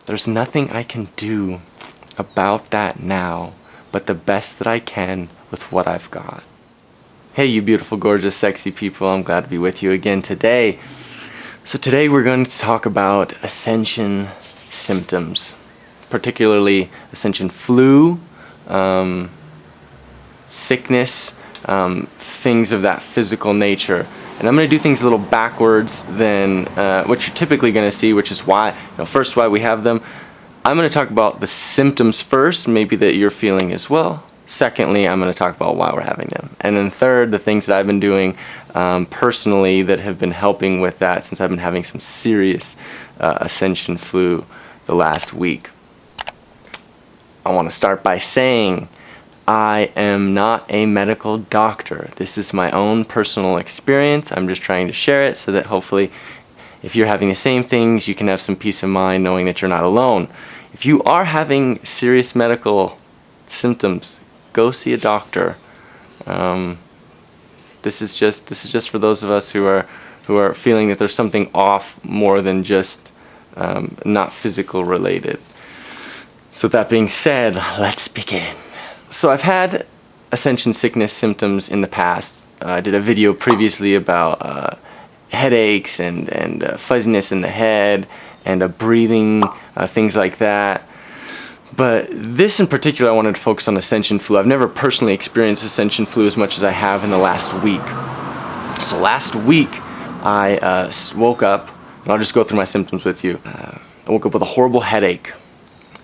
There's nothing I can do about that now but the best that I can with what I've got. Hey, you beautiful, gorgeous, sexy people. I'm glad to be with you again today. So today we're going to talk about Ascension symptoms, particularly Ascension flu, sickness, things of that physical nature. And I'm going to do things a little backwards than what you're typically going to see, which is why, first why we have them. I'm going to talk about the symptoms first, maybe that you're feeling as well. Secondly, I'm going to talk about why we're having them. And then third, the things that I've been doing personally that have been helping with that since I've been having some serious Ascension flu the last week. I want to start by saying I am not a medical doctor. This is my own personal experience. I'm just trying to share it so that hopefully if you're having the same things, you can have some peace of mind knowing that you're not alone. If you are having serious medical symptoms, go see a doctor. This is just for those of us who are feeling that there's something off more than just not physical related. So that being said, let's begin. So I've had Ascension sickness symptoms in the past. I did a video previously about headaches and fuzziness in the head and breathing, things like that. But this in particular, I wanted to focus on Ascension flu. I've never personally experienced Ascension flu as much as I have in the last week. So last week, I woke up, and I'll just go through my symptoms with you. I woke up with a horrible headache.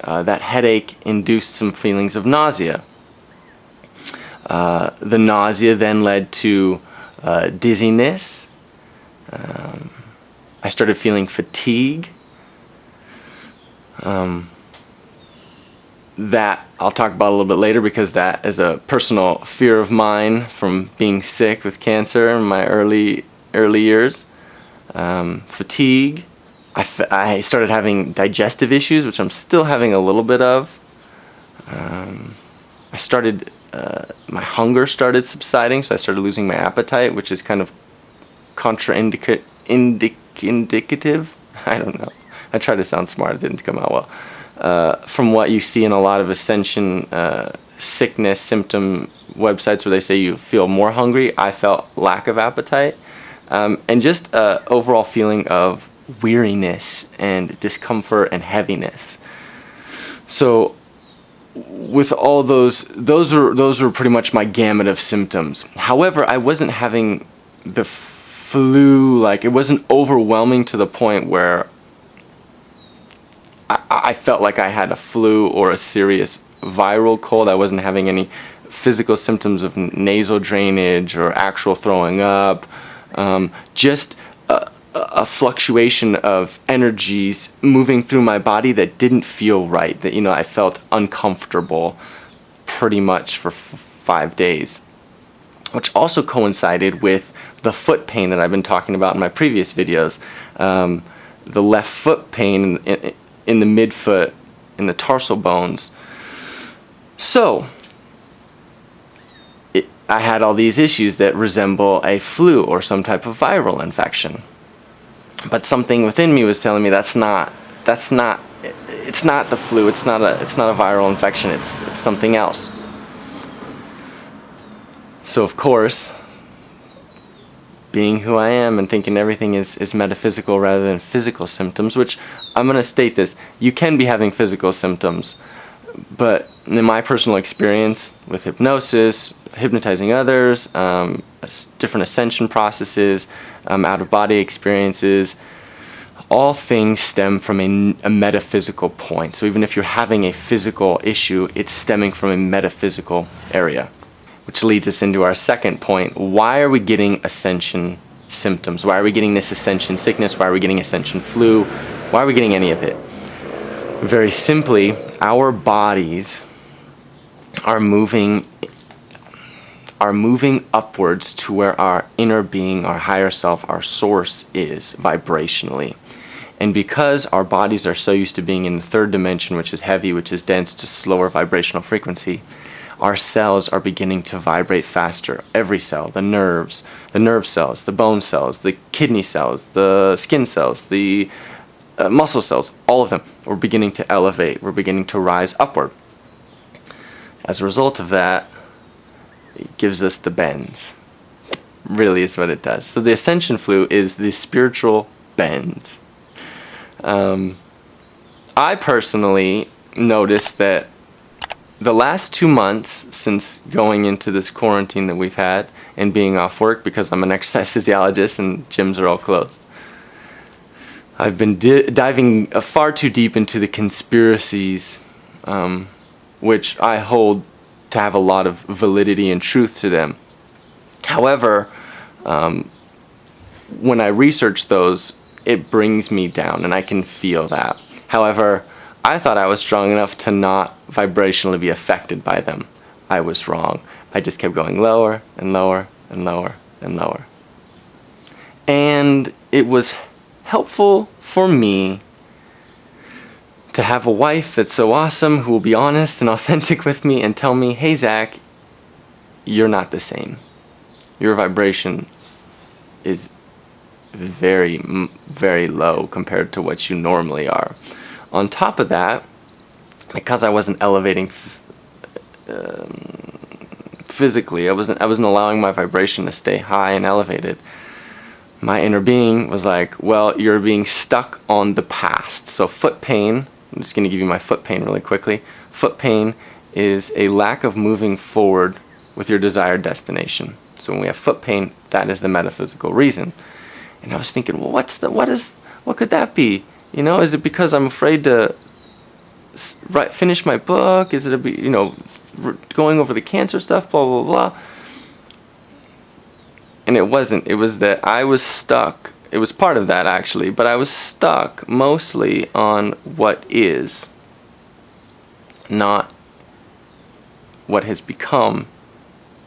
That headache induced some feelings of nausea. The nausea then led to dizziness. I started feeling fatigue. That I'll talk about a little bit later because that is a personal fear of mine from being sick with cancer in my early years. Fatigue. I started having digestive issues, which I'm still having a little bit of. My hunger started subsiding, so I started losing my appetite, which is kind of indicative. I don't know. I tried to sound smart. It didn't come out well. From what you see in a lot of Ascension sickness symptom websites where they say you feel more hungry, I felt lack of appetite. And just overall feeling of weariness and discomfort and heaviness. So with all those were pretty much my gamut of symptoms. However, I wasn't having the flu, like it wasn't overwhelming to the point where I felt like I had a flu or a serious viral cold. I wasn't having any physical symptoms of nasal drainage or actual throwing up. Just a fluctuation of energies moving through my body that didn't feel right. That I felt uncomfortable pretty much for 5 days, which also coincided with the foot pain that I've been talking about in my previous videos. The left foot pain in the midfoot, in the tarsal bones. So I had all these issues that resemble a flu or some type of viral infection. But something within me was telling me it's not the flu, it's not a viral infection, it's something else. So of course, being who I am and thinking everything is metaphysical rather than physical symptoms, which I'm going to state this, you can be having physical symptoms, but in my personal experience with hypnosis, hypnotizing others, different ascension processes, out-of-body experiences, all things stem from a metaphysical point. So even if you're having a physical issue, it's stemming from a metaphysical area. Which leads us into our second point. Why are we getting Ascension symptoms? Why are we getting this Ascension sickness? Why are we getting Ascension flu? Why are we getting any of it? Very simply, our bodies are moving upwards to where our inner being, our higher self, our source is vibrationally. And because our bodies are so used to being in the third dimension, which is heavy, which is dense, to slower vibrational frequency, our cells are beginning to vibrate faster. Every cell, the nerve cells, the bone cells, the kidney cells, the skin cells, the muscle cells, all of them, were beginning to elevate, were beginning to rise upward. As a result of that, it gives us the bends. Really is what it does. So the Ascension flu is the spiritual bends. I personally noticed that the last 2 months since going into this quarantine that we've had and being off work because I'm an exercise physiologist and gyms are all closed, I've been diving far too deep into the conspiracies, which I hold to have a lot of validity and truth to them. However, when I research those, it brings me down, and I can feel that. However, I thought I was strong enough to not vibrationally be affected by them. I was wrong. I just kept going lower and lower and lower and lower. And it was helpful for me to have a wife that's so awesome, who will be honest and authentic with me and tell me, hey, Zach, you're not the same. Your vibration is very, very low compared to what you normally are. On top of that, because I wasn't elevating physically, I wasn't allowing my vibration to stay high and elevated. My inner being was like, well, you're being stuck on the past. So foot pain, I'm just going to give you my foot pain really quickly. Foot pain is a lack of moving forward with your desired destination. So when we have foot pain, that is the metaphysical reason. And I was thinking, well, what could that be? You know, is it because I'm afraid to finish my book? Is it going over the cancer stuff, blah, blah, blah. And it wasn't. It was that I was stuck. It was part of that, actually. But I was stuck mostly on what is, not what has become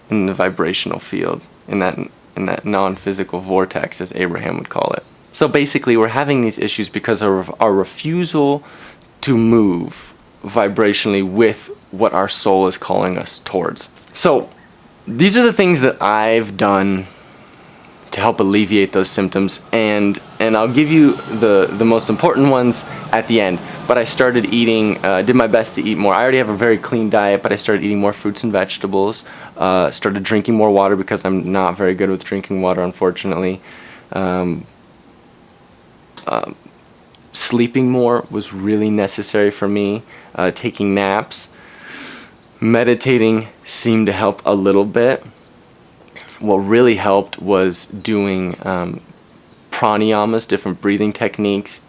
in the vibrational field, in that non-physical vortex, as Abraham would call it. So basically, we're having these issues because of our refusal to move vibrationally with what our soul is calling us towards. So these are the things that I've done to help alleviate those symptoms, and I'll give you the most important ones at the end. But I started eating, did my best to eat more. I already have a very clean diet, but I started eating more fruits and vegetables, started drinking more water because I'm not very good with drinking water, unfortunately. Sleeping more was really necessary for me. Taking naps. Meditating seemed to help a little bit. What really helped was doing pranayamas, different breathing techniques,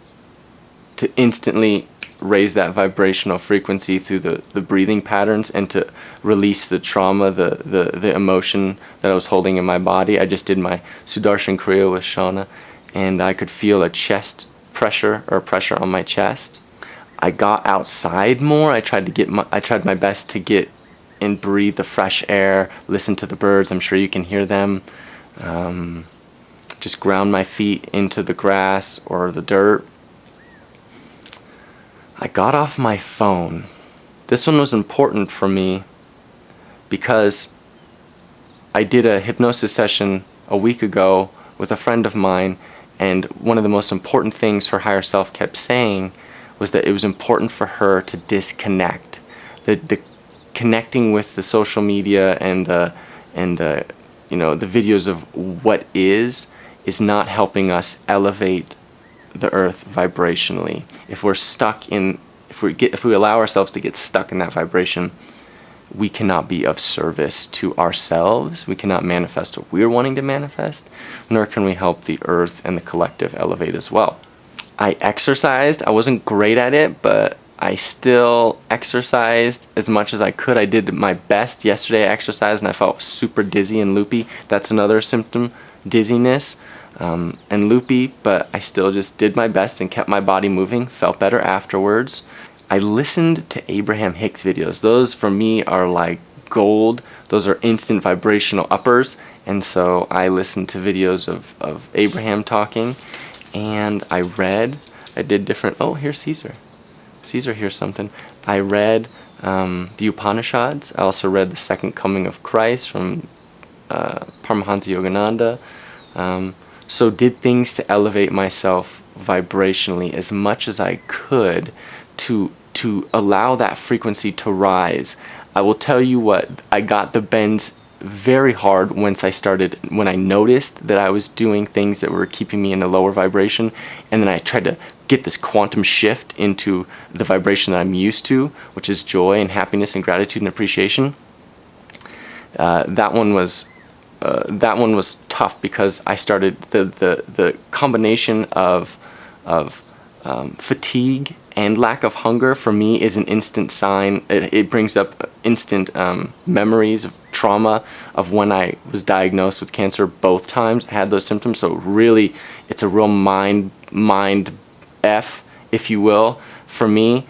to instantly raise that vibrational frequency through the breathing patterns and to release the trauma, the emotion that I was holding in my body. I just did my Sudarshan Kriya with Shauna, and I could feel a chest pressure on my chest. I got outside more. I tried my best to get and breathe the fresh air, listen to the birds. I'm sure you can hear them. Just ground my feet into the grass or the dirt. I got off my phone. This one was important for me because I did a hypnosis session a week ago with a friend of mine, and one of the most important things her higher self kept saying was that it was important for her to disconnect. The connecting with the social media and the videos of what is not helping us elevate the earth vibrationally. If we allow ourselves to get stuck in that vibration, we cannot be of service to ourselves. We cannot manifest what we're wanting to manifest, nor can we help the earth and the collective elevate as well. I exercised. I wasn't great at it, but I still exercised as much as I could. I did my best. Yesterday I exercised and I felt super dizzy and loopy. That's another symptom, dizziness and loopy, but I still just did my best and kept my body moving, felt better afterwards. I listened to Abraham Hicks videos. Those for me are like gold. Those are instant vibrational uppers. And so I listened to videos of Abraham talking, and I did different, oh, here's Caesar. Caesar hears something. I read the Upanishads. I also read The Second Coming of Christ from Paramahansa Yogananda. So did things to elevate myself vibrationally as much as I could to allow that frequency to rise. I will tell you what, I got the bends very hard when I noticed that I was doing things that were keeping me in a lower vibration, and then I tried to get this quantum shift into the vibration that I'm used to, which is joy and happiness and gratitude and appreciation. That one was tough because I started the combination of fatigue and lack of hunger for me is an instant sign. It brings up instant memories of trauma of when I was diagnosed with cancer both times. I had those symptoms, so really it's a real mind F, if you will, for me.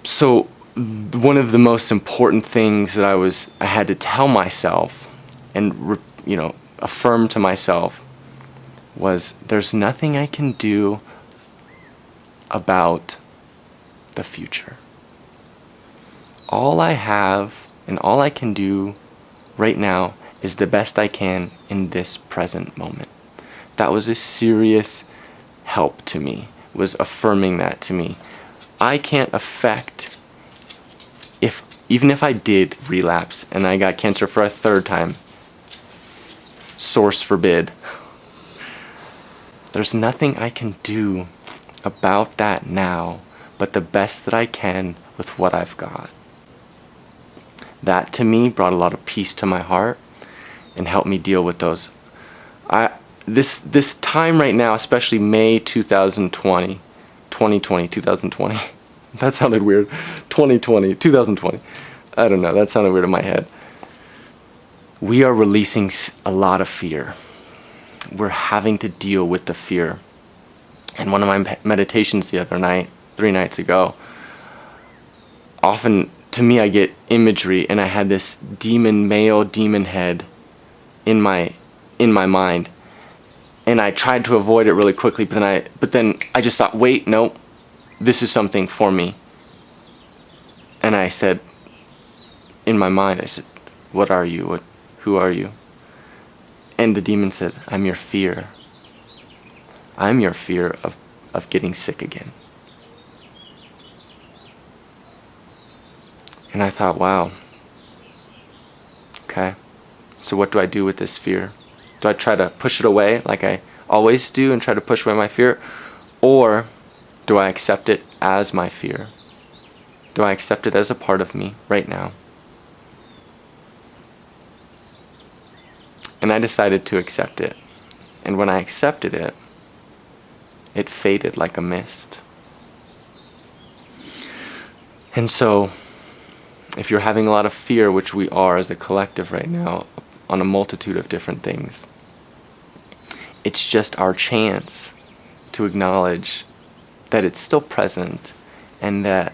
So one of the most important things that I had to tell myself and affirm to myself was there's nothing I can do about the future. All I have and all I can do right now is the best I can in this present moment. That was a serious help to me, was affirming that to me. I can't affect, even if I did relapse and I got cancer for a third time, source forbid, there's nothing I can do about that now but the best that I can with what I've got. That to me brought a lot of peace to my heart and helped me deal with those. This time right now, especially May 2020, that sounded weird, 2020, I don't know, that sounded weird in my head. We are releasing a lot of fear. We're having to deal with the fear. And one of my meditations the other night, 3 nights ago, often to me I get imagery, and I had this male demon head in my mind, and I tried to avoid it really quickly, but then I just thought, wait, no, this is something for me. And I said, in my mind, I said, what are you? Who are you? And the demon said, I'm your fear. I'm your fear of getting sick again. And I thought, wow, okay, so what do I do with this fear? Do I try to push it away like I always do and try to push away my fear? Or do I accept it as my fear? Do I accept it as a part of me right now? And I decided to accept it. And when I accepted it, it faded like a mist. And so, if you're having a lot of fear, which we are as a collective right now, on a multitude of different things, it's just our chance to acknowledge that it's still present, and that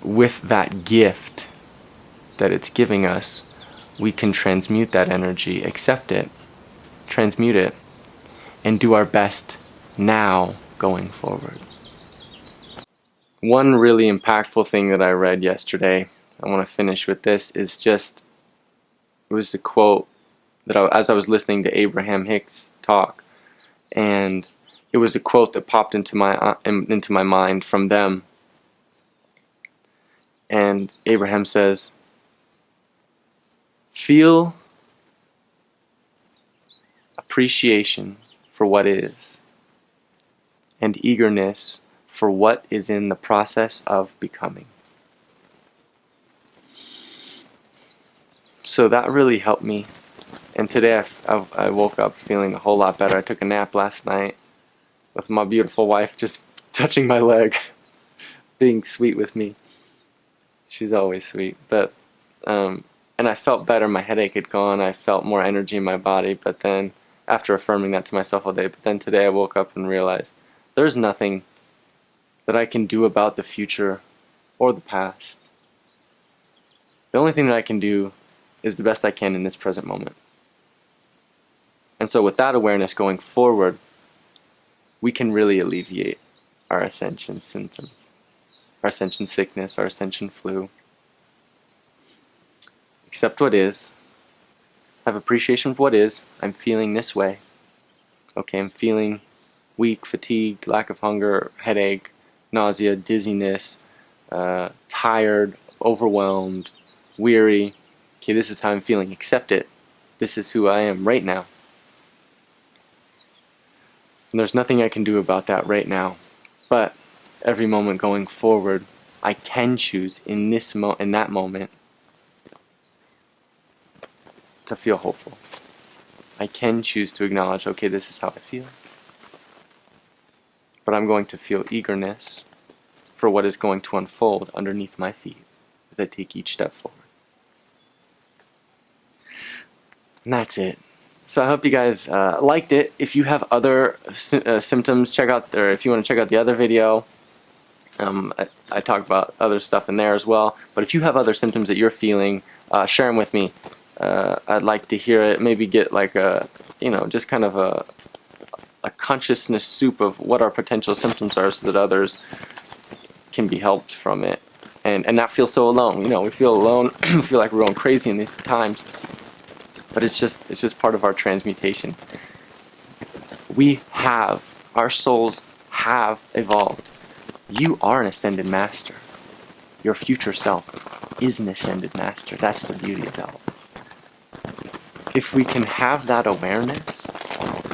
with that gift that it's giving us, we can transmute that energy, accept it, transmute it, and do our best now going forward. One really impactful thing that I read yesterday, I want to finish with this, it was a quote that as I was listening to Abraham Hicks talk, and it was a quote that popped into my mind from them. And Abraham says, feel appreciation for what is, and eagerness for what is in the process of becoming. So that really helped me. And today I woke up feeling a whole lot better. I took a nap last night with my beautiful wife just touching my leg, being sweet with me. She's always sweet. But and I felt better. My headache had gone. I felt more energy in my body. But then, after affirming that to myself all day, but then today I woke up and realized there's nothing that I can do about the future or the past. The only thing that I can do is the best I can in this present moment. And so with that awareness going forward, we can really alleviate our Ascension symptoms, our Ascension sickness, our Ascension flu. Accept what is. Have appreciation for what is. I'm feeling this way. Okay, I'm feeling weak, fatigued, lack of hunger, headache, nausea, dizziness, tired, overwhelmed, weary. Okay, this is how I'm feeling. Accept it. This is who I am right now. And there's nothing I can do about that right now. But every moment going forward, I can choose in that moment to feel hopeful. I can choose to acknowledge, okay, this is how I feel. But I'm going to feel eagerness for what is going to unfold underneath my feet as I take each step forward. And that's it. So I hope you guys liked it. If you have other symptoms, check out, or if you want to check out the other video, I talk about other stuff in there as well. But if you have other symptoms that you're feeling, share them with me. I'd like to hear it. Maybe get like a, just kind of a consciousness soup of what our potential symptoms are, so that others can be helped from it and not feel so alone. We feel alone. We feel like we're going crazy in these times. But it's just part of our transmutation. Our souls have evolved. You are an ascended master. Your future self is an ascended master. That's the beauty of all this. If we can have that awareness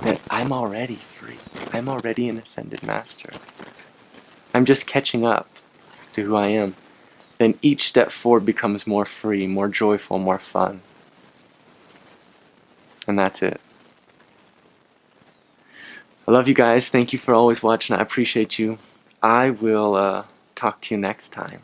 that I'm already free, I'm already an ascended master, I'm just catching up to who I am, then each step forward becomes more free, more joyful, more fun. And that's it. I love you guys. Thank you for always watching. I appreciate you. I will talk to you next time.